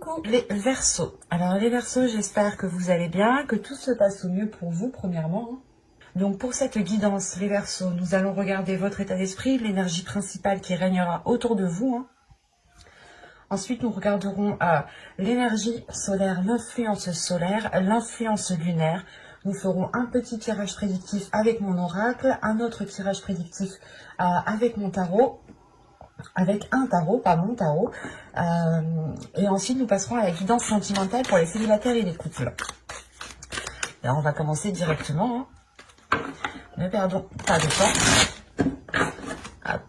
Coucou les Verseaux. Alors les Verseaux, j'espère que vous allez bien, que tout se passe au mieux pour vous premièrement. Donc pour cette guidance, les Verseaux, nous allons regarder votre état d'esprit, l'énergie principale qui régnera autour de vous. Ensuite, nous regarderons l'énergie solaire, l'influence lunaire. Nous ferons un petit tirage prédictif avec mon oracle, un autre tirage prédictif avec mon tarot. Avec un tarot, pas mon tarot. Et ensuite, nous passerons à la guidance sentimentale pour les célibataires et les couples. Alors, on va commencer directement. Ne perdons pas de temps. Hop.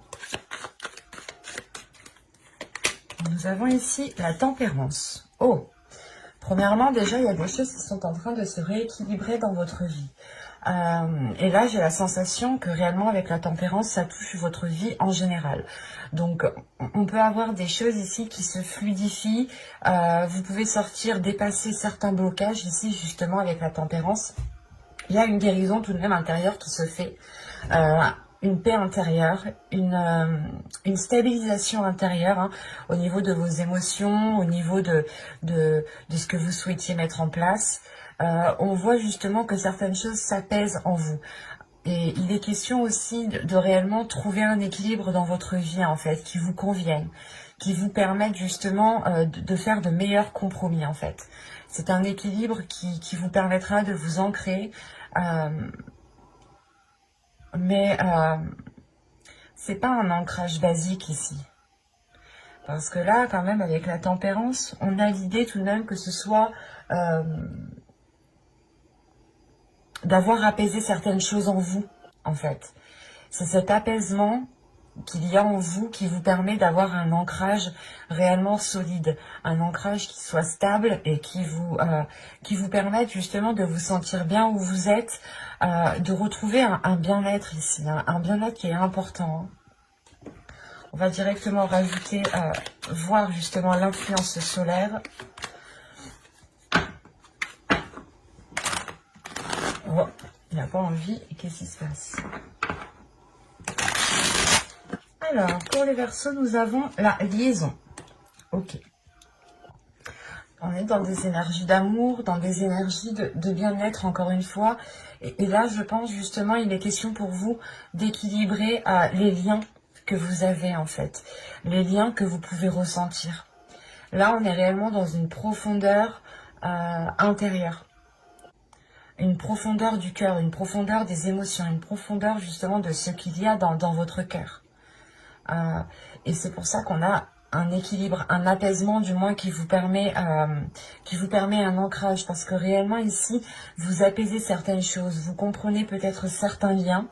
Nous avons ici la tempérance. Oh! Premièrement, déjà, il y a des choses qui sont en train de se rééquilibrer dans votre vie. Et là, j'ai la sensation que réellement, avec la tempérance, ça touche votre vie en général. Donc, on peut avoir des choses ici qui se fluidifient. Vous pouvez sortir, dépasser certains blocages ici, justement, avec la tempérance. Il y a une guérison tout de même intérieure qui se fait. Une paix intérieure, une stabilisation intérieure au niveau de vos émotions, au niveau de ce que vous souhaitiez mettre en place. On voit justement que certaines choses s'apaisent en vous. Et il est question aussi de réellement trouver un équilibre dans votre vie, en fait, qui vous convienne, qui vous permette justement de faire de meilleurs compromis, en fait. C'est un équilibre qui vous permettra de vous ancrer, mais c'est pas un ancrage basique ici. Parce que là, quand même, avec la tempérance, on a l'idée tout de même que ce soit d'avoir apaisé certaines choses en vous, en fait. C'est cet apaisement qu'il y a en vous qui vous permet d'avoir un ancrage réellement solide, un ancrage qui soit stable et qui vous permette justement de vous sentir bien où vous êtes, de retrouver un bien-être ici, un bien-être qui est important. On va directement rajouter, voir justement l'influence solaire. Oh, il n'a pas envie. Qu'est-ce qui se passe? Alors, pour les Verseaux, nous avons la liaison. Ok. On est dans des énergies d'amour, dans des énergies de bien-être, encore une fois. Et là, je pense justement, il est question pour vous d'équilibrer les liens que vous avez, en fait. Les liens que vous pouvez ressentir. Là, on est réellement dans une profondeur intérieure. Une profondeur du cœur, une profondeur des émotions, une profondeur justement de ce qu'il y a dans votre cœur. Et c'est pour ça qu'on a un équilibre, un apaisement du moins qui vous permet un ancrage, parce que réellement ici, vous apaisez certaines choses, vous comprenez peut-être certains liens,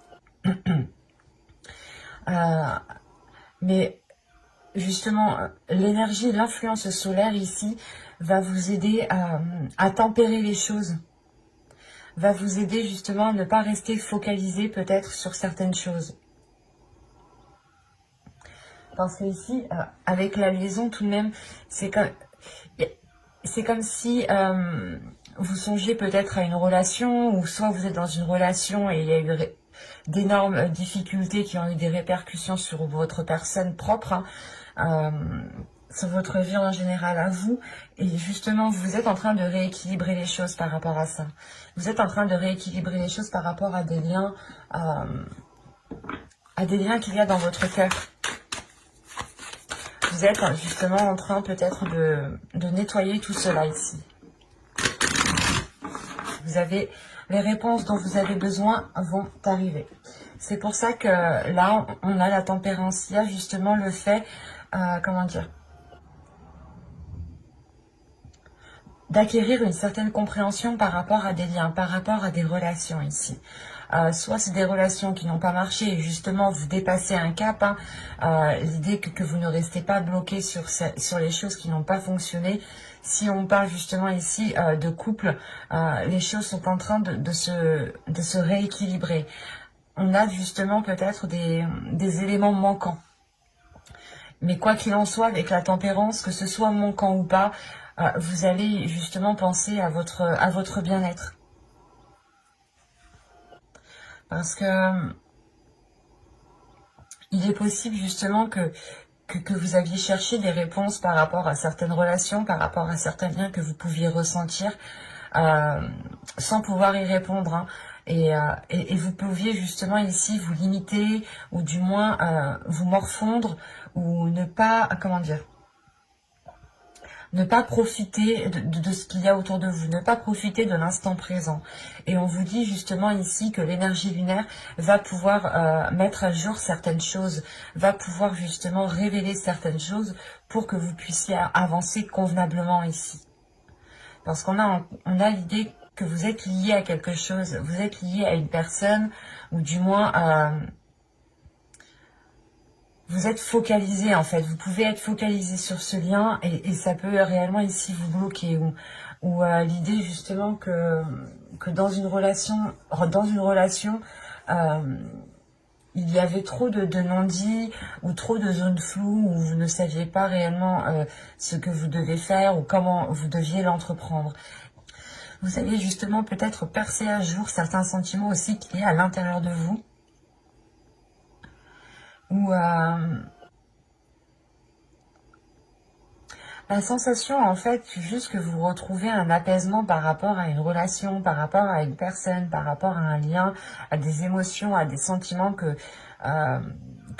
mais justement, l'énergie, l'influence solaire ici va vous aider à tempérer les choses, va vous aider justement à ne pas rester focalisé peut-être sur certaines choses. Parce que ici, avec la liaison, tout de même, c'est comme si vous songiez peut-être à une relation, ou soit vous êtes dans une relation et il y a eu d'énormes difficultés qui ont eu des répercussions sur votre personne propre, sur votre vie en général à vous. Et justement, vous êtes en train de rééquilibrer les choses par rapport à ça. Vous êtes en train de rééquilibrer les choses par rapport à des liens, qu'il y a dans votre cœur. Vous êtes justement en train peut-être de nettoyer tout cela ici. Vous avez les réponses dont vous avez besoin vont arriver. C'est pour ça que là, on a la tempérance. Il y a justement le fait, d'acquérir une certaine compréhension par rapport à des liens, par rapport à des relations ici. Soit c'est des relations qui n'ont pas marché et justement vous dépassez un cap, l'idée que vous ne restez pas bloqué sur les choses qui n'ont pas fonctionné. Si on parle justement ici de couple, les choses sont en train de se rééquilibrer. On a justement peut-être des éléments manquants. Mais quoi qu'il en soit, avec la tempérance, que ce soit manquant ou pas, vous allez justement penser à votre bien-être. Parce que il est possible justement que que vous aviez cherché des réponses par rapport à certaines relations, par rapport à certains liens que vous pouviez ressentir, sans pouvoir y répondre, hein. Et vous pouviez justement ici vous limiter, ou du moins vous morfondre, ou ne pas, comment dire, ne pas profiter de ce qu'il y a autour de vous, ne pas profiter de l'instant présent. Et on vous dit justement ici que l'énergie lunaire va pouvoir mettre à jour certaines choses, va pouvoir justement révéler certaines choses pour que vous puissiez avancer convenablement ici. Parce qu'on a l'idée que vous êtes lié à quelque chose, vous êtes lié à une personne, ou du moins vous êtes focalisé en fait. Vous pouvez être focalisé sur ce lien et ça peut réellement ici vous bloquer. Ou l'idée justement que dans une relation, il y avait trop de non-dits ou trop de zones floues où vous ne saviez pas réellement ce que vous devez faire ou comment vous deviez l'entreprendre. Vous allez justement peut-être percer à jour certains sentiments aussi qu'il y a à l'intérieur de vous. Ou la sensation, en fait, juste que vous retrouvez un apaisement par rapport à une relation, par rapport à une personne, par rapport à un lien, à des émotions, à des sentiments que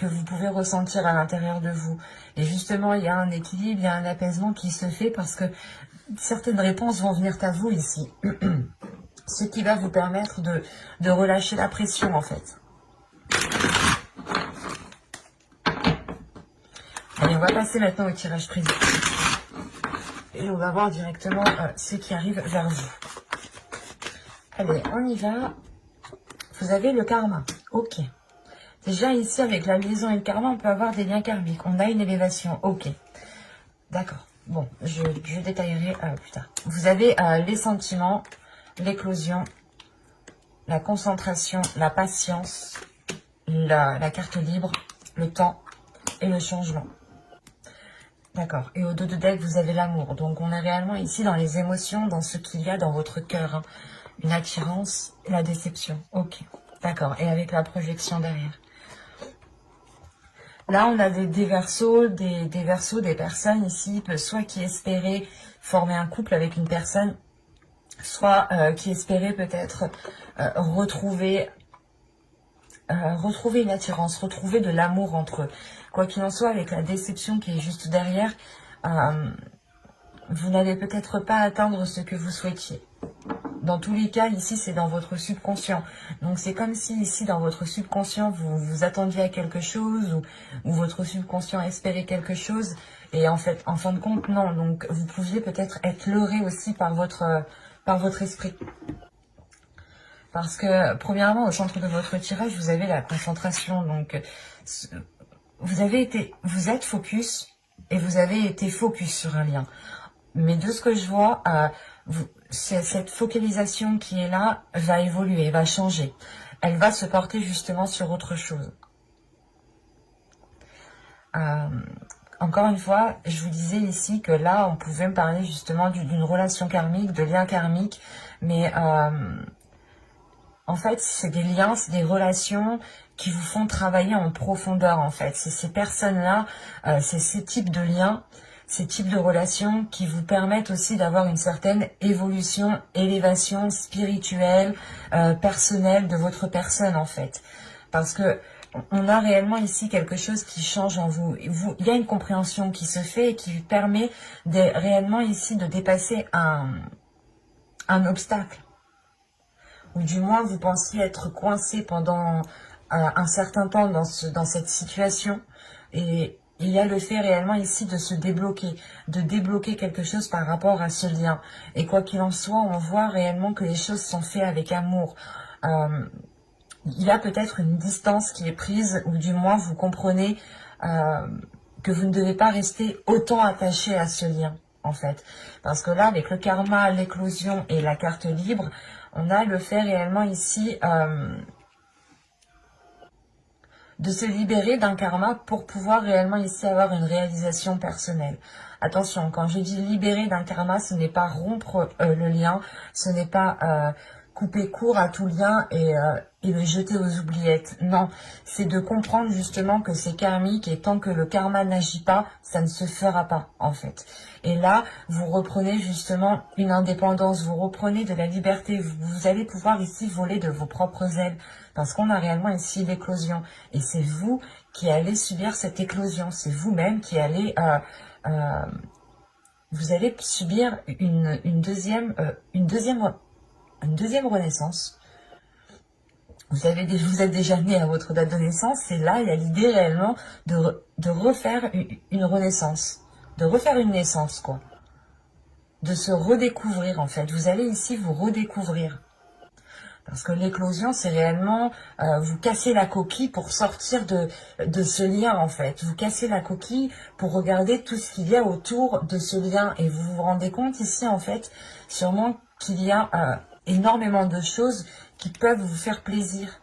vous pouvez ressentir à l'intérieur de vous. Et justement, il y a un équilibre, il y a un apaisement qui se fait parce que certaines réponses vont venir à vous ici. Ce qui va vous permettre de relâcher la pression, en fait. Allez, on va passer maintenant au tirage privé. Et on va voir directement ce qui arrive vers vous. Allez, on y va. Vous avez le karma. Ok. Déjà ici, avec la liaison et le karma, on peut avoir des liens karmiques. On a une élévation. Ok. D'accord. Bon, je détaillerai plus tard. Vous avez les sentiments, l'éclosion, la concentration, la patience, la carte libre, le temps et le changement. D'accord. Et au dos de deck, vous avez l'amour. Donc, on est réellement ici dans les émotions, dans ce qu'il y a dans votre cœur. Hein. Une attirance et la déception. Ok. D'accord. Et avec la projection derrière. Là, on a des versos, des personnes ici, soit qui espéraient former un couple avec une personne, soit qui espéraient peut-être retrouver une attirance, retrouver de l'amour entre eux. Quoi qu'il en soit, avec la déception qui est juste derrière, vous n'allez peut-être pas atteindre ce que vous souhaitiez. Dans tous les cas, ici, c'est dans votre subconscient. Donc, c'est comme si, ici, dans votre subconscient, vous vous attendiez à quelque chose ou votre subconscient espérait quelque chose. Et en fait, en fin de compte, non. Donc, vous pouviez peut-être être leurré aussi par votre esprit. Parce que, premièrement, au centre de votre tirage, vous avez la concentration. Donc, vous êtes focus et vous avez été focus sur un lien. Mais de ce que je vois, cette focalisation qui est là va évoluer, va changer. Elle va se porter justement sur autre chose. Encore une fois, je vous disais ici que là, on pouvait me parler justement d'une relation karmique, de liens karmiques, mais en fait, c'est des liens, c'est des relations qui vous font travailler en profondeur, en fait. C'est ces personnes-là, c'est ces types de liens, ces types de relations qui vous permettent aussi d'avoir une certaine évolution, élévation spirituelle, personnelle de votre personne, en fait. Parce que on a réellement ici quelque chose qui change en vous. Il y a une compréhension qui se fait et qui permet réellement ici de dépasser un obstacle. Ou du moins vous pensiez être coincé pendant un certain temps dans cette situation. Et il y a le fait réellement ici de débloquer quelque chose par rapport à ce lien. Et quoi qu'il en soit, on voit réellement que les choses sont faites avec amour. Il y a peut-être une distance qui est prise, ou du moins vous comprenez que vous ne devez pas rester autant attaché à ce lien, en fait. Parce que là, avec le karma, l'éclosion et la carte libre, on a le fait réellement ici de se libérer d'un karma pour pouvoir réellement ici avoir une réalisation personnelle. Attention, quand je dis libérer d'un karma, ce n'est pas rompre le lien, ce n'est pas couper court à tout lien et le jeter aux oubliettes. Non, c'est de comprendre justement que c'est karmique et tant que le karma n'agit pas, ça ne se fera pas en fait. Et là, vous reprenez justement une indépendance, vous reprenez de la liberté, vous allez pouvoir ici voler de vos propres ailes parce qu'on a réellement ici l'éclosion. Et c'est vous qui allez subir cette éclosion, c'est vous-même qui allez... vous allez subir une deuxième renaissance. Vous êtes déjà né à votre date de naissance, et là, il y a l'idée réellement de refaire une renaissance, de refaire une naissance, quoi. De se redécouvrir, en fait. Vous allez ici vous redécouvrir. Parce que l'éclosion, c'est réellement vous casser la coquille pour sortir de ce lien, en fait. Vous cassez la coquille pour regarder tout ce qu'il y a autour de ce lien. Et vous vous rendez compte ici, en fait, sûrement qu'il y a énormément de choses qui peuvent vous faire plaisir.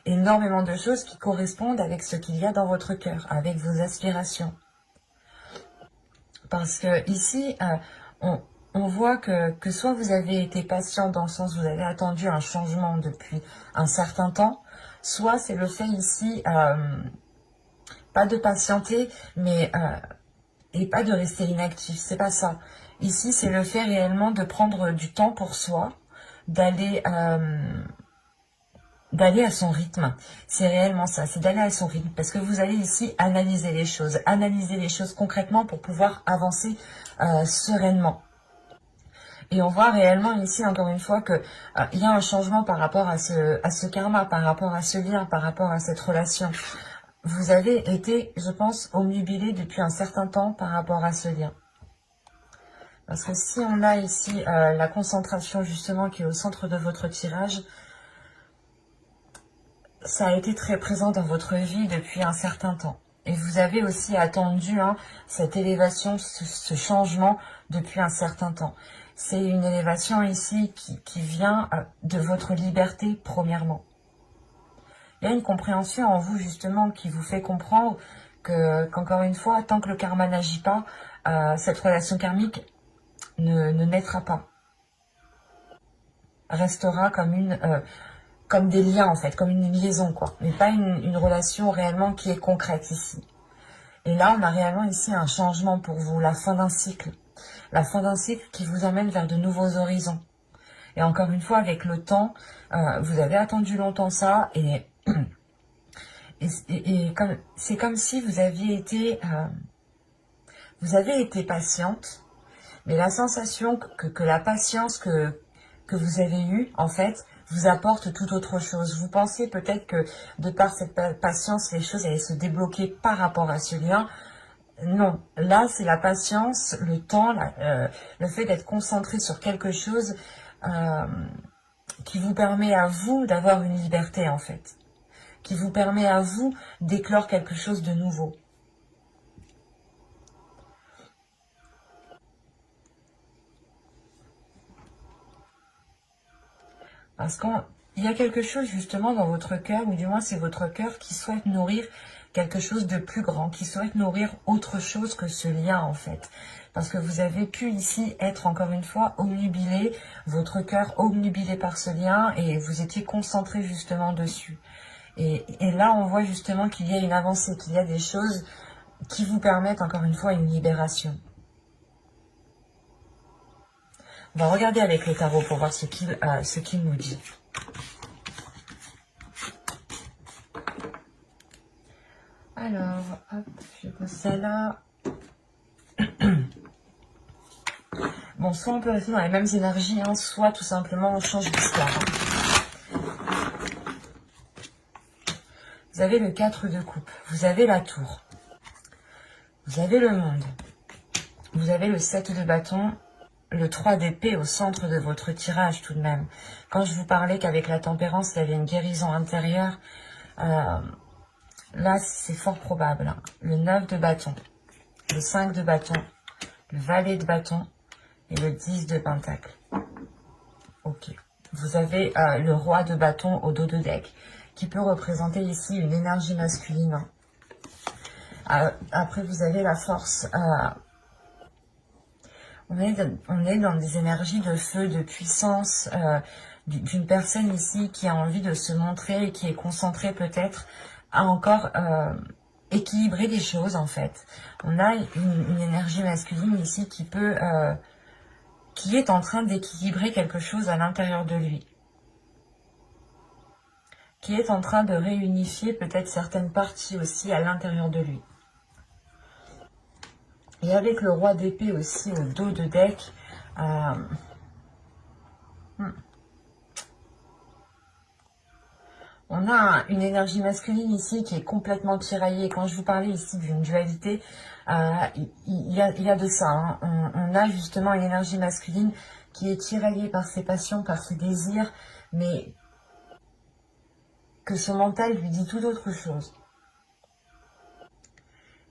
Énormément de choses qui correspondent avec ce qu'il y a dans votre cœur, avec vos aspirations. Parce que ici, on voit que soit vous avez été patient dans le sens où vous avez attendu un changement depuis un certain temps, soit c'est le fait ici, pas de patienter, mais et pas de rester inactif, c'est pas ça. Ici, c'est le fait réellement de prendre du temps pour soi, d'aller à son rythme. C'est réellement ça, c'est d'aller à son rythme. Parce que vous allez ici analyser les choses concrètement pour pouvoir avancer sereinement. Et on voit réellement ici, encore une fois, que il y a un changement par rapport à ce karma, par rapport à ce lien, par rapport à cette relation. Vous avez été, je pense, omnubilé depuis un certain temps par rapport à ce lien. Parce que si on a ici la concentration, justement, qui est au centre de votre tirage, ça a été très présent dans votre vie depuis un certain temps. Et vous avez aussi attendu cette élévation, ce changement depuis un certain temps. C'est une élévation ici qui vient de votre liberté, premièrement. Il y a une compréhension en vous, justement, qui vous fait comprendre qu'encore une fois, tant que le karma n'agit pas, cette relation karmique ne naîtra pas. Restera comme des liens, en fait, comme une liaison, quoi. Mais pas une relation réellement qui est concrète ici. Et là, on a réellement ici un changement pour vous, la fin d'un cycle. La fin d'un cycle qui vous emmène vers de nouveaux horizons. Et encore une fois, avec le temps, vous avez attendu longtemps ça, et c'est comme si vous aviez été patiente, mais la sensation que la patience que vous avez eue, en fait, vous apporte tout autre chose. Vous pensez peut-être que de par cette patience, les choses allaient se débloquer par rapport à ce lien. Non, là c'est la patience, le temps, le fait d'être concentré sur quelque chose qui vous permet à vous d'avoir une liberté, en fait. Qui vous permet à vous d'éclore quelque chose de nouveau. Parce qu'il y a quelque chose justement dans votre cœur, ou du moins c'est votre cœur qui souhaite nourrir quelque chose de plus grand, qui souhaite nourrir autre chose que ce lien, en fait. Parce que vous avez pu ici être encore une fois omnubilé, votre cœur omnubilé par ce lien, et vous étiez concentré justement dessus. Et là on voit justement qu'il y a une avancée, qu'il y a des choses qui vous permettent encore une fois une libération. On va regarder avec les tarots pour voir ce qu'il nous dit. Alors, hop, je pose ça là. Bon, soit on peut rester dans les mêmes énergies, soit tout simplement on change d'histoire. Vous avez le 4 de coupe, vous avez la tour, vous avez le monde, vous avez le 7 de bâton, le 3 d'épée au centre de votre tirage tout de même. Quand je vous parlais qu'avec la tempérance, il y avait une guérison intérieure, là c'est fort probable. Le 9 de bâton, le 5 de bâton, le valet de bâton et le 10 de pentacle. Ok. Vous avez le roi de bâton au dos de deck, qui peut représenter ici une énergie masculine. Après, vous avez la force. On est dans des énergies de feu, de puissance, d'une personne ici qui a envie de se montrer et qui est concentrée peut-être à encore équilibrer des choses en fait. On a une énergie masculine ici qui est en train d'équilibrer quelque chose à l'intérieur de lui. Qui est en train de réunifier peut-être certaines parties aussi à l'intérieur de lui. Et avec le roi d'épée aussi au dos de deck, on a une énergie masculine ici qui est complètement tiraillée. Quand je vous parlais ici d'une dualité, il y a de ça. Hein. On a justement une énergie masculine qui est tiraillée par ses passions, par ses désirs, mais que son mental lui dit tout autre chose.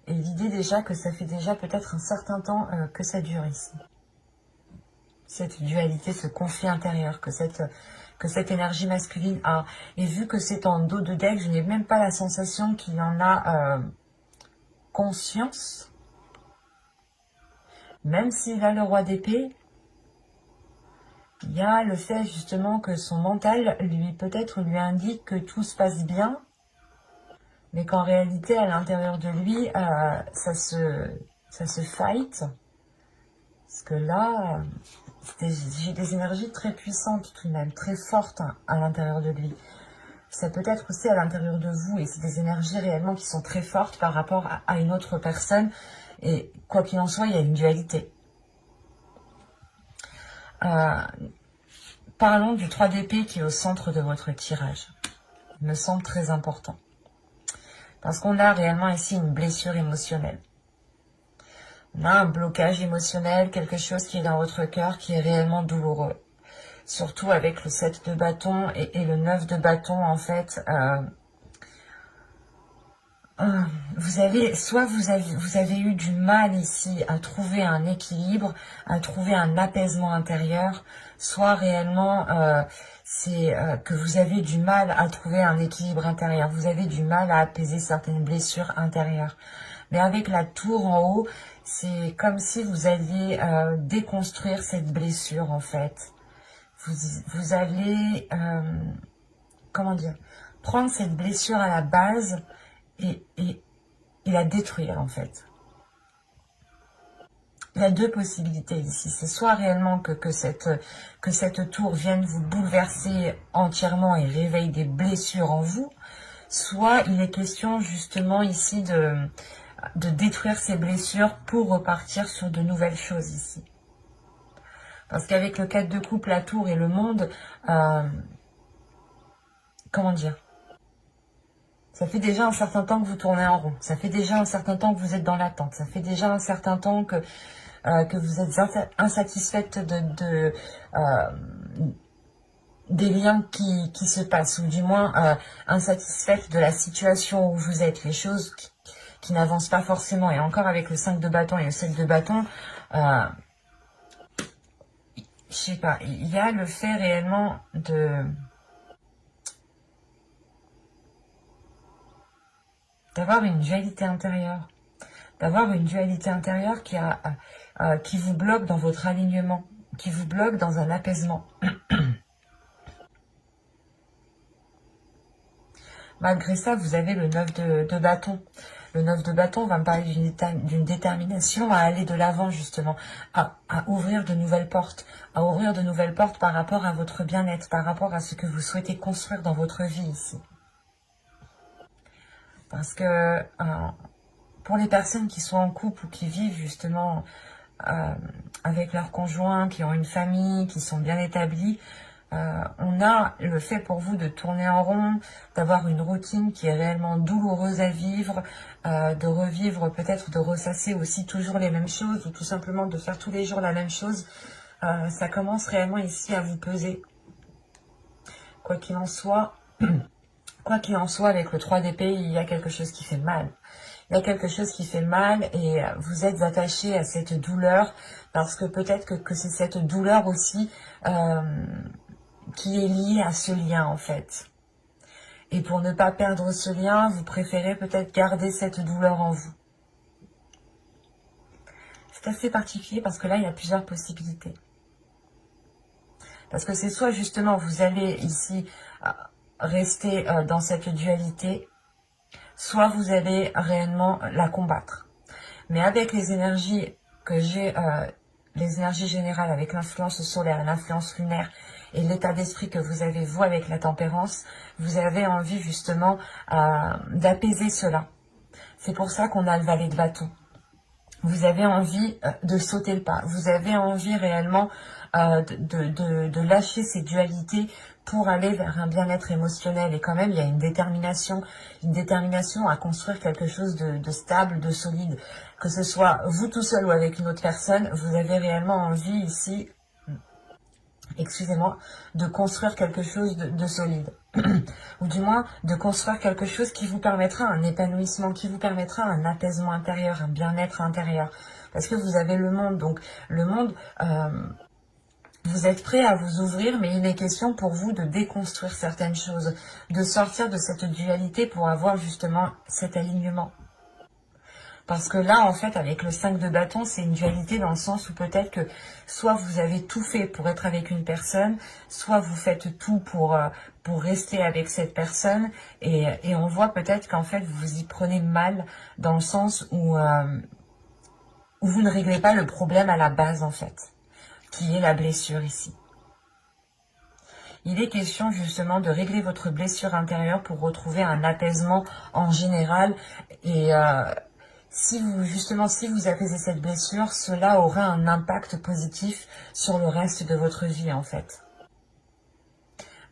Et l'idée déjà que ça fait déjà peut-être un certain temps que ça dure ici. Cette dualité, ce conflit intérieur que cette énergie masculine a. Et vu que c'est en dos de deck, je n'ai même pas la sensation qu'il en a conscience. Même s'il a le roi d'épée, il y a le fait justement que son mental peut-être lui indique que tout se passe bien, mais qu'en réalité, à l'intérieur de lui, ça se fight. Parce que là, j'ai des énergies très puissantes tout de même, très fortes à l'intérieur de lui. Ça peut être aussi à l'intérieur de vous, et c'est des énergies réellement qui sont très fortes par rapport à une autre personne. Et quoi qu'il en soit, il y a une dualité. Parlons du 3 d'épée qui est au centre de votre tirage. Il me semble très important. Parce qu'on a réellement ici une blessure émotionnelle. On a un blocage émotionnel, quelque chose qui est dans votre cœur qui est réellement douloureux. Surtout avec le 7 de bâton et le 9 de bâton, en fait. Vous avez eu du mal ici à trouver un équilibre, à trouver un apaisement intérieur, soit réellement c'est que vous avez du mal à trouver un équilibre intérieur, vous avez du mal à apaiser certaines blessures intérieures. Mais avec la tour en haut, c'est comme si vous alliez déconstruire cette blessure en fait. Vous allez, comment dire, prendre cette blessure à la base et la détruire en fait. Il y a deux possibilités ici. C'est soit réellement que cette tour vienne vous bouleverser entièrement et réveille des blessures en vous, soit il est question justement ici de détruire ces blessures pour repartir sur de nouvelles choses ici. Parce qu'avec le 4 de coupe, la tour et le monde, comment dire, ça fait déjà un certain temps que vous tournez en rond. Ça fait déjà un certain temps que vous êtes dans l'attente. Ça fait déjà un certain temps que vous êtes insatisfaite des liens qui se passent. Ou du moins insatisfaite de la situation où vous êtes. Les choses qui n'avancent pas forcément. Et encore avec le 5 de bâton et le 7 de bâton, je sais pas. Il y a le fait réellement d'avoir une dualité intérieure. D'avoir une dualité intérieure qui vous bloque dans votre alignement, qui vous bloque dans un apaisement. Malgré ça, vous avez le 9 de bâton. Le 9 de bâton va me parler d'une détermination à aller de l'avant, justement, à ouvrir de nouvelles portes, par rapport à votre bien-être, par rapport à ce que vous souhaitez construire dans votre vie ici. Parce que pour les personnes qui sont en couple ou qui vivent justement avec leurs conjoints, qui ont une famille, qui sont bien établis, on a le fait pour vous de tourner en rond, d'avoir une routine qui est réellement douloureuse à vivre, de revivre, peut-être de ressasser aussi toujours les mêmes choses, ou tout simplement de faire tous les jours la même chose. Ça commence réellement ici à vous peser. Quoi qu'il en soit, avec le 3 d'épée, il y a quelque chose qui fait mal. Il y a quelque chose qui fait mal et vous êtes attaché à cette douleur parce que peut-être que c'est cette douleur aussi qui est liée à ce lien en fait. Et pour ne pas perdre ce lien, vous préférez peut-être garder cette douleur en vous. C'est assez particulier parce que là, il y a plusieurs possibilités. Parce que c'est soit justement vous allez ici rester dans cette dualité, soit vous allez réellement la combattre. Mais avec les énergies que j'ai, les énergies générales avec l'influence solaire, l'influence lunaire et l'état d'esprit que vous avez vous avec la tempérance, vous avez envie justement d'apaiser cela. C'est pour ça qu'on a le valet de bâton. Vous avez envie de sauter le pas. Vous avez envie réellement de lâcher ces dualités pour aller vers un bien-être émotionnel. Et quand même, il y a une détermination à construire quelque chose de stable, de solide. Que ce soit vous tout seul ou avec une autre personne, vous avez réellement envie ici, excusez-moi, de construire quelque chose de solide. Ou du moins, de construire quelque chose qui vous permettra un épanouissement, qui vous permettra un apaisement intérieur, un bien-être intérieur. Parce que vous avez le monde, donc le monde, vous êtes prêt à vous ouvrir, mais il est question pour vous de déconstruire certaines choses, de sortir de cette dualité pour avoir justement cet alignement. Parce que là, en fait, avec le 5 de bâton, c'est une dualité dans le sens où peut-être que soit vous avez tout fait pour être avec une personne, soit vous faites tout pour rester avec cette personne. Et on voit peut-être qu'en fait, vous vous y prenez mal dans le sens où vous ne réglez pas le problème à la base, en fait, qui est la blessure ici. Il est question justement de régler votre blessure intérieure pour retrouver un apaisement en général et... si vous apaisez cette blessure, cela aura un impact positif sur le reste de votre vie en fait.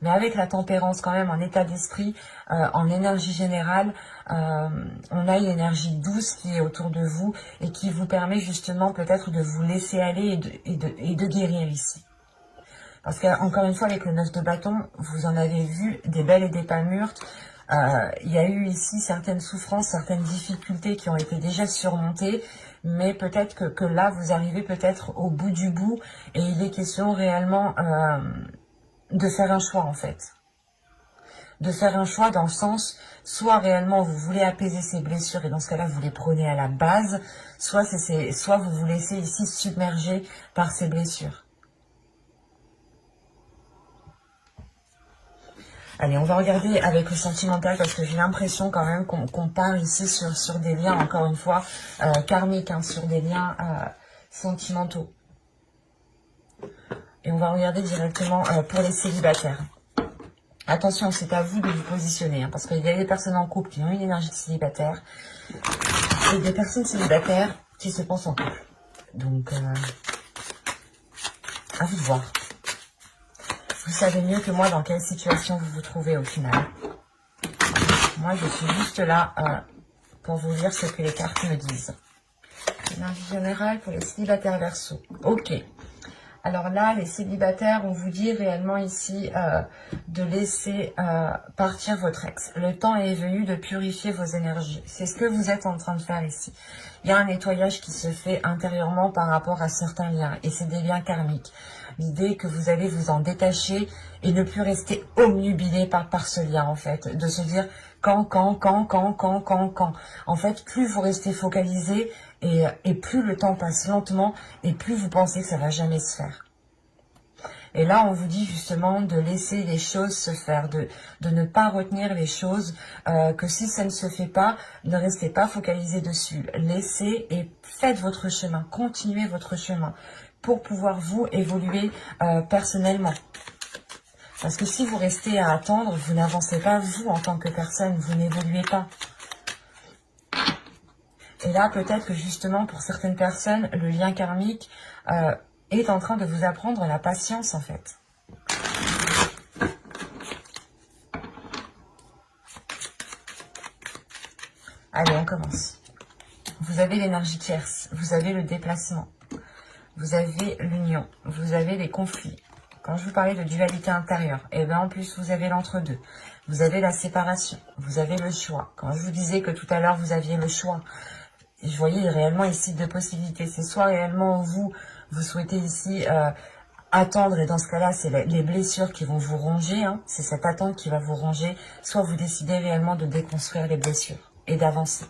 Mais avec la tempérance quand même en état d'esprit, en énergie générale, on a une énergie douce qui est autour de vous et qui vous permet justement peut-être de vous laisser aller et de guérir ici. Parce qu'encore une fois avec le 9 de bâton, vous en avez vu des belles et des pas mûres. Il y a eu ici certaines souffrances, certaines difficultés qui ont été déjà surmontées, mais peut-être que là, vous arrivez peut-être au bout du bout, et il est question réellement de faire un choix en fait. De faire un choix dans le sens, soit réellement vous voulez apaiser ces blessures, et dans ce cas-là, vous les prenez à la base, soit vous vous laissez ici submerger par ces blessures. Allez, on va regarder avec le sentimental parce que j'ai l'impression quand même qu'on part ici sur des liens, encore une fois, karmiques, hein, sur des liens sentimentaux. Et on va regarder directement pour les célibataires. Attention, c'est à vous de vous positionner, hein, parce qu'il y a des personnes en couple qui ont une énergie de célibataire et des personnes célibataires qui se pensent en couple. Donc, à vous de voir. Vous savez mieux que moi dans quelle situation vous vous trouvez au final. Moi, je suis juste là pour vous lire ce que les cartes me disent. Énergie générale pour les célibataires Verseau. Ok. Alors là, les célibataires, on vous dit réellement ici de laisser partir votre ex. Le temps est venu de purifier vos énergies. C'est ce que vous êtes en train de faire ici. Il y a un nettoyage qui se fait intérieurement par rapport à certains liens. Et c'est des liens karmiques. L'idée que vous allez vous en détacher et ne plus rester omnubilé par ce lien, en fait. De se dire quand. En fait, plus vous restez focalisé et plus le temps passe lentement et plus vous pensez que ça va jamais se faire. Et là, on vous dit justement de laisser les choses se faire, de ne pas retenir les choses, que si ça ne se fait pas, ne restez pas focalisé dessus. Laissez et faites votre chemin, continuez votre chemin pour pouvoir vous évoluer personnellement. Parce que si vous restez à attendre, vous n'avancez pas vous en tant que personne, vous n'évoluez pas. Et là, peut-être que justement, pour certaines personnes, le lien karmique est en train de vous apprendre la patience, en fait. Allez, on commence. Vous avez l'énergie tierce, vous avez le déplacement, vous avez l'union, vous avez les conflits. Quand je vous parlais de dualité intérieure, et bien en plus vous avez l'entre-deux. Vous avez la séparation, vous avez le choix. Quand je vous disais que tout à l'heure vous aviez le choix, je voyais réellement ici deux possibilités. C'est soit réellement vous souhaitez ici attendre, et dans ce cas-là, c'est les blessures qui vont vous ronger, hein, c'est cette attente qui va vous ronger, soit vous décidez réellement de déconstruire les blessures et d'avancer.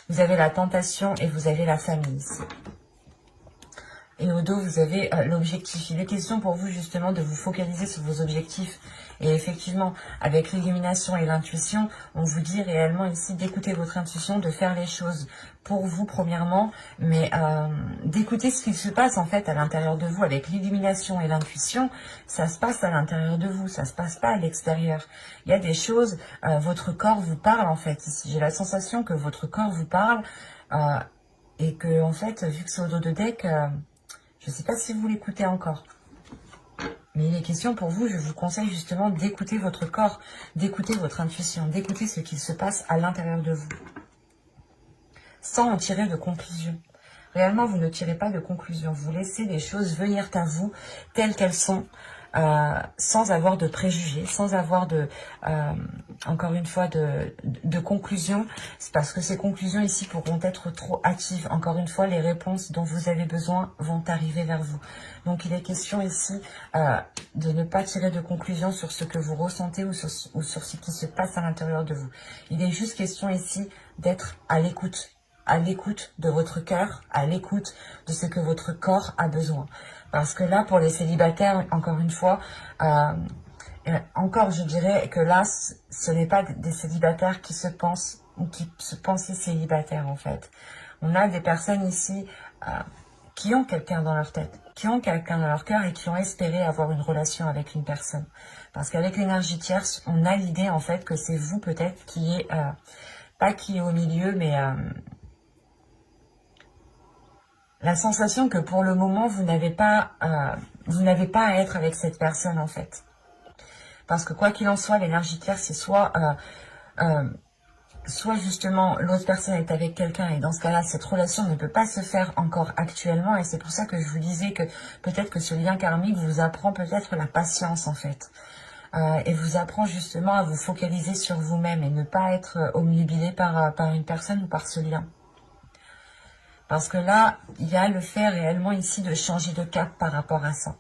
Vous avez la tentation et vous avez la famille ici. Et au dos, vous avez l'objectif. Il est question pour vous justement de vous focaliser sur vos objectifs. Et effectivement, avec l'illumination et l'intuition, on vous dit réellement ici d'écouter votre intuition, de faire les choses pour vous premièrement, mais d'écouter ce qui se passe en fait à l'intérieur de vous. Avec l'illumination et l'intuition, ça se passe à l'intérieur de vous, ça se passe pas à l'extérieur. Il y a des choses, votre corps vous parle en fait ici. J'ai la sensation que votre corps vous parle et que en fait, vu que c'est au dos de deck, je ne sais pas si vous l'écoutez encore. Mais il est question pour vous, je vous conseille justement d'écouter votre corps, d'écouter votre intuition, d'écouter ce qui se passe à l'intérieur de vous. Sans en tirer de conclusion. Réellement, vous ne tirez pas de conclusion. Vous laissez les choses venir à vous telles qu'elles sont, sans avoir de préjugés, sans avoir de, encore une fois, de conclusions. C'est parce que ces conclusions ici pourront être trop hâtives. Encore une fois, les réponses dont vous avez besoin vont arriver vers vous. Donc, il est question ici de ne pas tirer de conclusions sur ce que vous ressentez ou sur ce qui se passe à l'intérieur de vous. Il est juste question ici d'être à l'écoute de votre cœur, à l'écoute de ce que votre corps a besoin. Parce que là, pour les célibataires, encore une fois, encore je dirais que là, ce n'est pas des célibataires qui se pensent ou qui se pensaient célibataires en fait. On a des personnes ici qui ont quelqu'un dans leur tête, qui ont quelqu'un dans leur cœur et qui ont espéré avoir une relation avec une personne. Parce qu'avec l'énergie tierce, on a l'idée en fait que c'est vous peut-être qui est, pas qui est au milieu, mais la sensation que pour le moment, vous n'avez pas à être avec cette personne en fait. Parce que quoi qu'il en soit, l'énergie claire, c'est soit justement l'autre personne est avec quelqu'un et dans ce cas-là, cette relation ne peut pas se faire encore actuellement. Et c'est pour ça que je vous disais que peut-être que ce lien karmique vous apprend peut-être la patience en fait. Et vous apprend justement à vous focaliser sur vous-même et ne pas être omnubilé par une personne ou par ce lien. Parce que là, il y a le fait réellement ici de changer de cap par rapport à ça.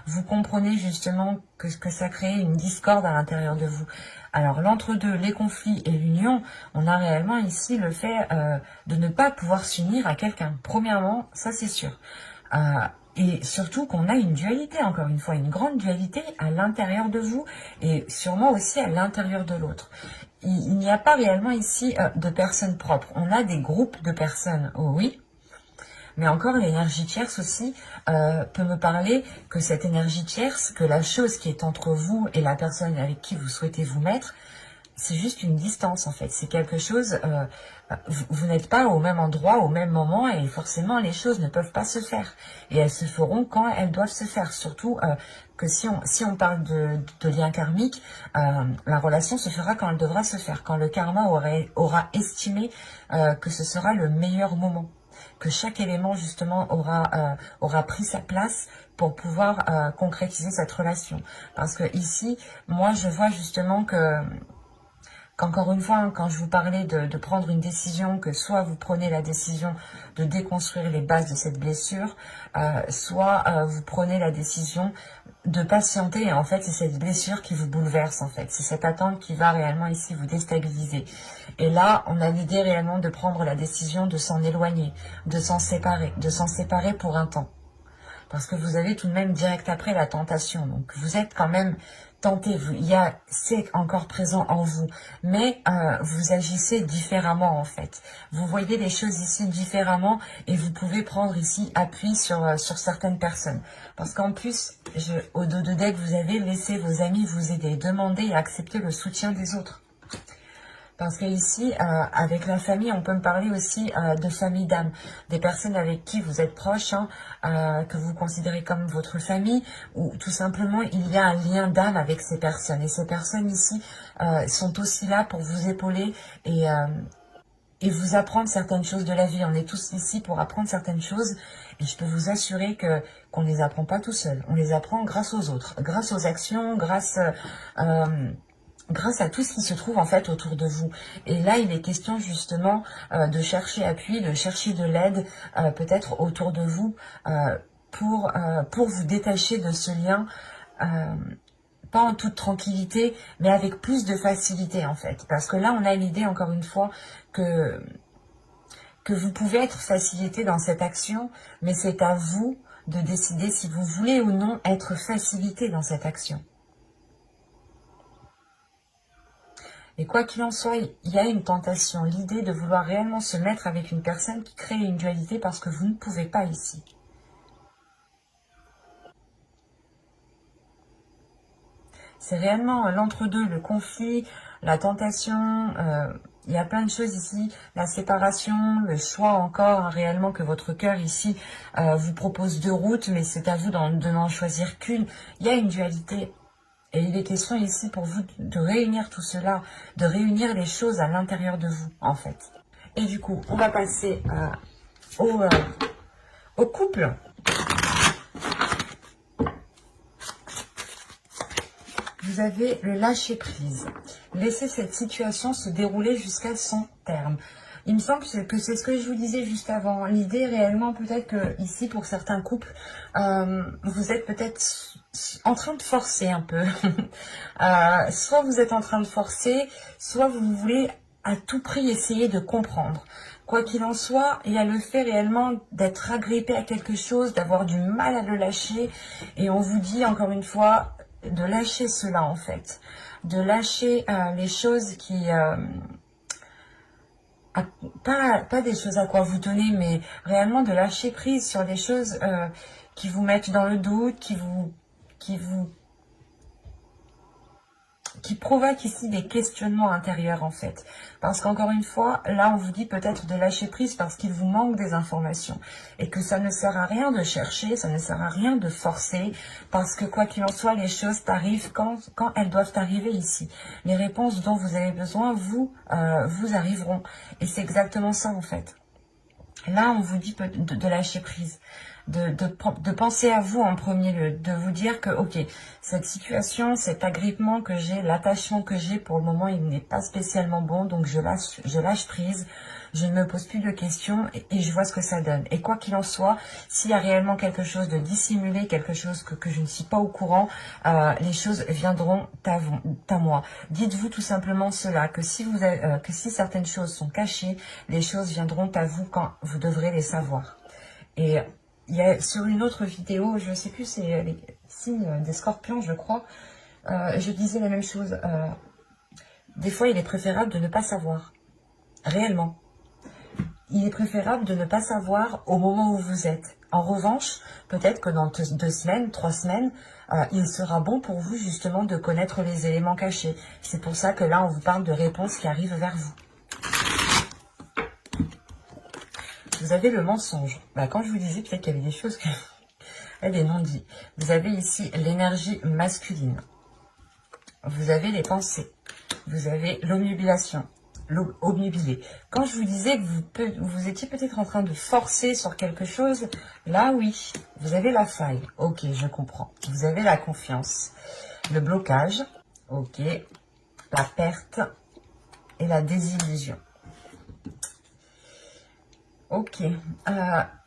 Vous comprenez justement que ça crée une discorde à l'intérieur de vous. Alors l'entre-deux, les conflits et l'union, on a réellement ici le fait de ne pas pouvoir s'unir à quelqu'un. Premièrement, ça c'est sûr. Et surtout qu'on a une dualité, encore une fois, une grande dualité à l'intérieur de vous et sûrement aussi à l'intérieur de l'autre. Il n'y a pas réellement ici de personnes propres. On a des groupes de personnes, oh oui. Mais encore, l'énergie tierce aussi peut me parler que cette énergie tierce, que la chose qui est entre vous et la personne avec qui vous souhaitez vous mettre, c'est juste une distance en fait. C'est quelque chose, vous n'êtes pas au même endroit, au même moment et forcément les choses ne peuvent pas se faire. Et elles se feront quand elles doivent se faire. Surtout que si on parle de lien karmique, la relation se fera quand elle devra se faire. Quand le karma aura estimé que ce sera le meilleur moment. Que chaque élément justement aura pris sa place pour pouvoir concrétiser cette relation. Parce que ici, moi je vois justement qu'encore une fois, hein, quand je vous parlais de prendre une décision, que soit vous prenez la décision de déconstruire les bases de cette blessure, soit vous prenez la décision de patienter, et en fait c'est cette blessure qui vous bouleverse en fait, c'est cette attente qui va réellement ici vous déstabiliser. Et là on a l'idée réellement de prendre la décision de s'en éloigner, de s'en séparer pour un temps. Parce que vous avez tout de même direct après la tentation, donc vous êtes quand même tenté, c'est encore présent en vous, mais vous agissez différemment en fait. Vous voyez les choses ici différemment et vous pouvez prendre ici appui sur certaines personnes. Parce qu'en plus, au dos de deck, vous avez laissé vos amis vous aider, demander et accepter le soutien des autres. Parce que ici, avec la famille, on peut me parler aussi de famille d'âme, des personnes avec qui vous êtes proches, hein, que vous considérez comme votre famille, ou tout simplement il y a un lien d'âme avec ces personnes. Et ces personnes ici sont aussi là pour vous épauler et vous apprendre certaines choses de la vie. On est tous ici pour apprendre certaines choses et je peux vous assurer qu'on ne les apprend pas tout seul. On les apprend grâce aux autres, grâce aux actions, grâce à tout ce qui se trouve en fait autour de vous. Et là, il est question justement de chercher appui, de chercher de l'aide peut-être autour de vous pour vous détacher de ce lien, pas en toute tranquillité, mais avec plus de facilité en fait. Parce que là, on a l'idée encore une fois que vous pouvez être facilité dans cette action, mais c'est à vous de décider si vous voulez ou non être facilité dans cette action. Et quoi qu'il en soit, il y a une tentation, l'idée de vouloir réellement se mettre avec une personne qui crée une dualité parce que vous ne pouvez pas ici. C'est réellement l'entre-deux, le conflit, la tentation, il y a plein de choses ici, la séparation, le choix encore, hein, réellement que votre cœur ici vous propose deux routes, mais c'est à vous de n'en choisir qu'une. Il y a une dualité. Et il est question ici pour vous de réunir tout cela, de réunir les choses à l'intérieur de vous, en fait. Et du coup, on va passer au couple. Vous avez le lâcher-prise. Laissez cette situation se dérouler jusqu'à son terme. Il me semble que c'est ce que je vous disais juste avant. L'idée réellement peut-être que ici pour certains couples, vous êtes peut-être en train de forcer un peu. Soit vous êtes en train de forcer, soit vous voulez à tout prix essayer de comprendre. Quoi qu'il en soit, il y a le fait réellement d'être agrippé à quelque chose, d'avoir du mal à le lâcher. Et on vous dit encore une fois de lâcher cela en fait. De lâcher les choses qui... pas des choses à quoi vous tenez, mais réellement de lâcher prise sur des choses qui vous mettent dans le doute, qui provoquent ici des questionnements intérieurs en fait. Parce qu'encore une fois, là on vous dit peut-être de lâcher prise parce qu'il vous manque des informations. Et que ça ne sert à rien de chercher, ça ne sert à rien de forcer. Parce que quoi qu'il en soit, les choses arrivent quand elles doivent arriver ici. Les réponses dont vous avez besoin, vous arriveront. Et c'est exactement ça en fait. Là on vous dit de lâcher prise. De penser à vous en premier lieu, de vous dire que ok, cette situation, cet agrippement que j'ai, l'attachement que j'ai pour le moment, il n'est pas spécialement bon, donc je lâche prise, je ne me pose plus de questions et je vois ce que ça donne. Et quoi qu'il en soit, s'il y a réellement quelque chose de dissimulé, quelque chose que je ne suis pas au courant, les choses viendront à moi. Dites-vous tout simplement cela, que si certaines choses sont cachées, les choses viendront à vous quand vous devrez les savoir. Et il y a sur une autre vidéo, je ne sais plus, c'est les signes des scorpions, je crois. Je disais la même chose. Des fois, il est préférable de ne pas savoir. Réellement. Il est préférable de ne pas savoir au moment où vous êtes. En revanche, peut-être que dans 2 semaines, 3 semaines, il sera bon pour vous justement de connaître les éléments cachés. C'est pour ça que là, on vous parle de réponses qui arrivent vers vous. Vous avez le mensonge. Quand je vous disais peut-être qu'il y avait des choses que... Elle est non dit. Vous avez ici l'énergie masculine. Vous avez les pensées. Vous avez l'omnubilation. Obnubilé. Quand je vous disais que vous étiez peut-être en train de forcer sur quelque chose, là oui, vous avez la faille. Ok, je comprends. Vous avez la confiance. Le blocage. Ok. La perte et la désillusion. Ok.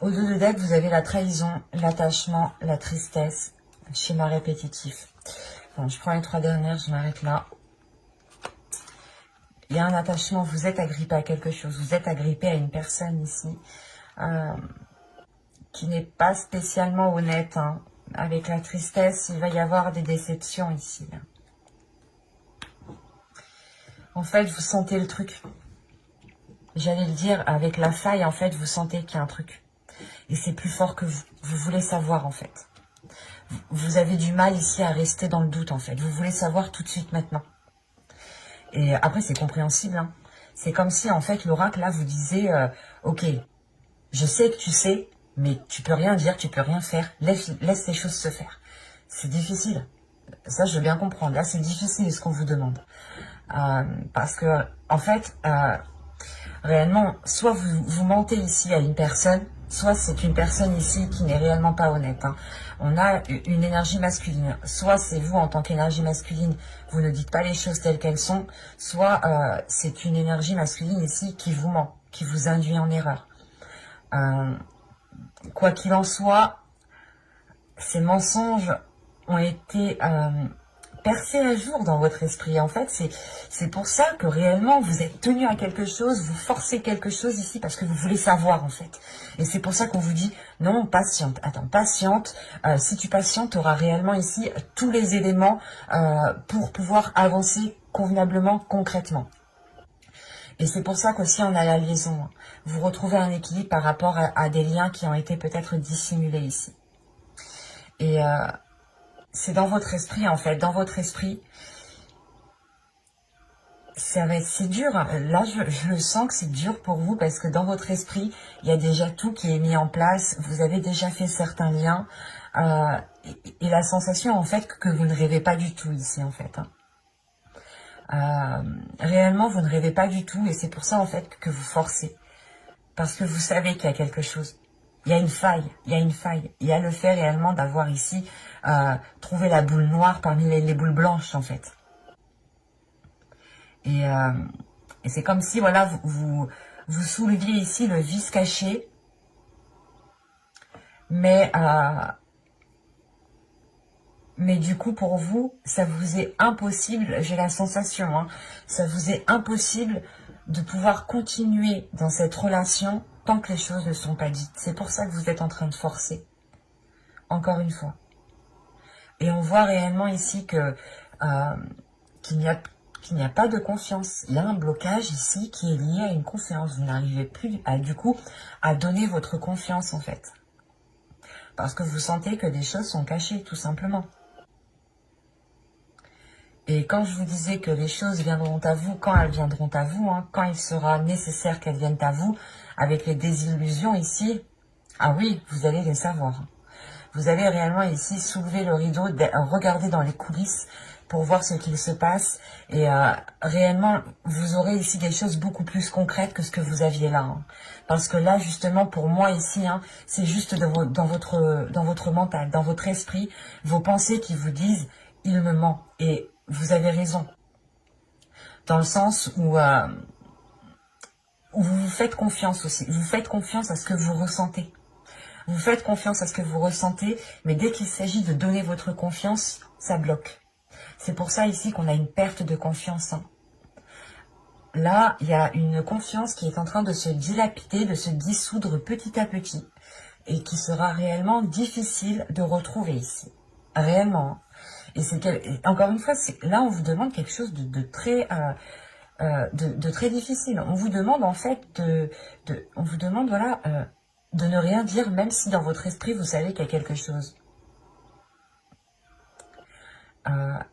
Au 2 de deck, vous avez la trahison, l'attachement, la tristesse, schéma répétitif. Bon, je prends les 3 dernières, je m'arrête là. Il y a un attachement, vous êtes agrippé à quelque chose, vous êtes agrippé à une personne ici qui n'est pas spécialement honnête. Hein. Avec la tristesse, il va y avoir des déceptions ici. En fait, vous sentez le truc. J'allais le dire, avec la faille, en fait, vous sentez qu'il y a un truc. Et c'est plus fort que vous. Vous voulez savoir, en fait. Vous avez du mal ici à rester dans le doute, en fait. Vous voulez savoir tout de suite, maintenant. Et après, c'est compréhensible. Hein. C'est comme si, en fait, l'oracle, là, vous disait, ok, je sais que tu sais, mais tu peux rien dire, tu peux rien faire. Laisse les choses se faire. C'est difficile. Ça, je veux bien comprendre. Là, c'est difficile ce qu'on vous demande. Parce que, en fait... réellement, soit vous mentez ici à une personne, soit c'est une personne ici qui n'est réellement pas honnête. Hein. On a une énergie masculine. Soit c'est vous en tant qu'énergie masculine, vous ne dites pas les choses telles qu'elles sont, soit c'est une énergie masculine ici qui vous ment, qui vous induit en erreur. Quoi qu'il en soit, ces mensonges ont été percer à jour dans votre esprit. En fait, c'est pour ça que réellement, vous êtes tenu à quelque chose, vous forcez quelque chose ici parce que vous voulez savoir, en fait. Et c'est pour ça qu'on vous dit, non, patiente, attends, patiente. Si tu patientes, tu auras réellement ici tous les éléments pour pouvoir avancer convenablement, concrètement. Et c'est pour ça qu'aussi on a la liaison. Vous retrouvez un équilibre par rapport à des liens qui ont été peut-être dissimulés ici. Et c'est dans votre esprit, en fait. Dans votre esprit, c'est dur. Là, je le sens que c'est dur pour vous parce que dans votre esprit, il y a déjà tout qui est mis en place. Vous avez déjà fait certains liens. Et la sensation, en fait, que vous ne rêvez pas du tout ici, en fait. Réellement, vous ne rêvez pas du tout. Et c'est pour ça, en fait, que vous forcez. Parce que vous savez qu'il y a quelque chose. Il y a une faille, il y a une faille. Il y a le fait réellement d'avoir ici trouvé la boule noire parmi les boules blanches, en fait. Et c'est comme si, voilà, vous souleviez ici le vice caché, mais du coup, pour vous, ça vous est impossible, j'ai la sensation, hein, ça vous est impossible de pouvoir continuer dans cette relation tant que les choses ne sont pas dites. C'est pour ça que vous êtes en train de forcer, encore une fois. Et on voit réellement ici que qu'il n'y a pas de confiance. Il y a un blocage ici qui est lié à une confiance. Vous n'arrivez plus à, du coup, à donner votre confiance, en fait. Parce que vous sentez que des choses sont cachées, tout simplement. Et quand je vous disais que les choses viendront à vous, quand elles viendront à vous, hein, quand il sera nécessaire qu'elles viennent à vous, avec les désillusions ici, ah oui, vous allez les savoir. Vous allez réellement ici soulever le rideau, regarder dans les coulisses pour voir ce qu'il se passe. Et réellement, vous aurez ici des choses beaucoup plus concrètes que ce que vous aviez là. Hein. Parce que là, justement, pour moi ici, hein, c'est juste dans votre mental, dans votre esprit, vos pensées qui vous disent « il me ment ». Et vous avez raison. Dans le sens où vous vous faites confiance aussi. Vous faites confiance à ce que vous ressentez. Vous faites confiance à ce que vous ressentez, mais dès qu'il s'agit de donner votre confiance, ça bloque. C'est pour ça ici qu'on a une perte de confiance. Hein. Là, il y a une confiance qui est en train de se dilapider, de se dissoudre petit à petit, et qui sera réellement difficile de retrouver ici. Réellement. Et encore une fois, là, on vous demande quelque chose de très... de très difficile. On vous demande en fait on vous demande voilà de ne rien dire, même si dans votre esprit vous savez qu'il y a quelque chose.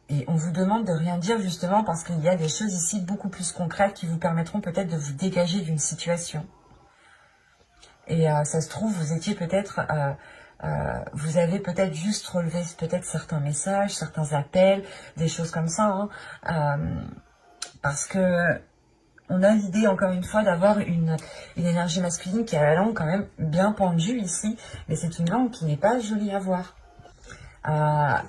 Et on vous demande de rien dire justement parce qu'il y a des choses ici beaucoup plus concrètes qui vous permettront peut-être de vous dégager d'une situation. Et ça se trouve, vous étiez peut-être... vous avez peut-être juste relevé peut-être certains messages, certains appels, des choses comme ça. Hein, parce que on a l'idée, encore une fois, d'avoir une énergie masculine qui a la langue quand même bien pendue ici, mais c'est une langue qui n'est pas jolie à voir.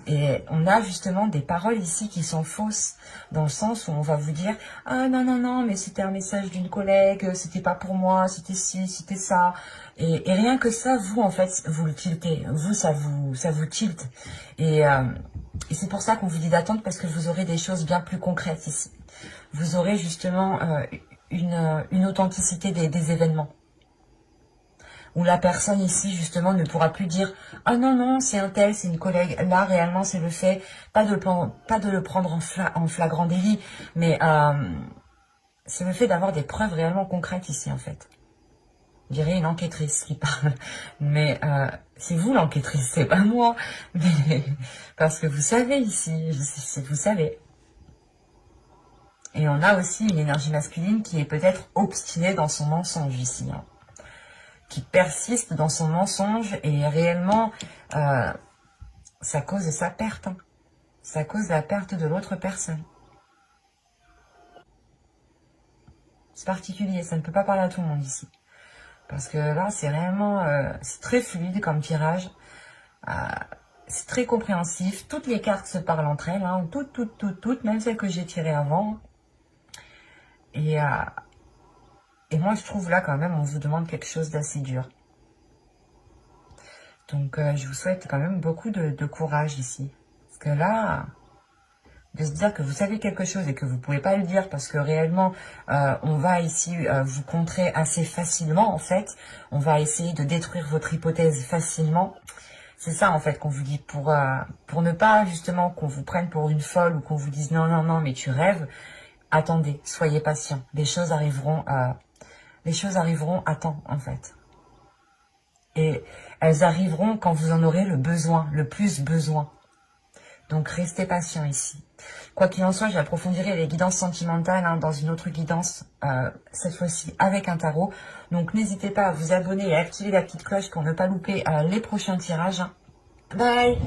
Et on a justement des paroles ici qui sont fausses, dans le sens où on va vous dire « Ah non, non, non, mais c'était un message d'une collègue, c'était pas pour moi, c'était ci, c'était ça. » Et rien que ça, vous, en fait, vous le tiltez. Vous, ça vous tilte. Et c'est pour ça qu'on vous dit d'attendre, parce que vous aurez des choses bien plus concrètes ici. Vous aurez justement une authenticité des événements. Où la personne ici, justement, ne pourra plus dire « Ah non, non, c'est un tel, c'est une collègue. » Là, réellement, c'est le fait, pas de le prendre en flagrant délit, mais c'est le fait d'avoir des preuves réellement concrètes ici, en fait. Je dirais une enquêtrice qui parle. Mais c'est vous l'enquêtrice, c'est pas moi. Mais, parce que vous savez ici, vous savez. Et on a aussi une énergie masculine qui est peut-être obstinée dans son mensonge ici. Hein. Qui persiste dans son mensonge et réellement, ça cause sa perte. Hein. Ça cause la perte de l'autre personne. C'est particulier, ça ne peut pas parler à tout le monde ici. Parce que là, c'est réellement, c'est très fluide comme tirage. C'est très compréhensif. Toutes les cartes se parlent entre elles. Hein. Toutes, même celles que j'ai tirées avant. Et moi, je trouve là, quand même, on vous demande quelque chose d'assez dur. Donc, je vous souhaite quand même beaucoup de courage ici. Parce que là, de se dire que vous savez quelque chose et que vous pouvez pas le dire parce que réellement on va ici vous contrer assez facilement en fait. On va essayer de détruire votre hypothèse facilement. C'est ça en fait qu'on vous dit pour ne pas justement qu'on vous prenne pour une folle ou qu'on vous dise non non non mais tu rêves. Attendez, soyez patient. Les choses arriveront à temps en fait. Et elles arriveront quand vous en aurez le besoin, le plus besoin. Donc restez patient ici. Quoi qu'il en soit, j'approfondirai les guidances sentimentales dans une autre guidance, cette fois-ci avec un tarot. Donc n'hésitez pas à vous abonner et à activer la petite cloche pour ne pas louper les prochains tirages. Bye!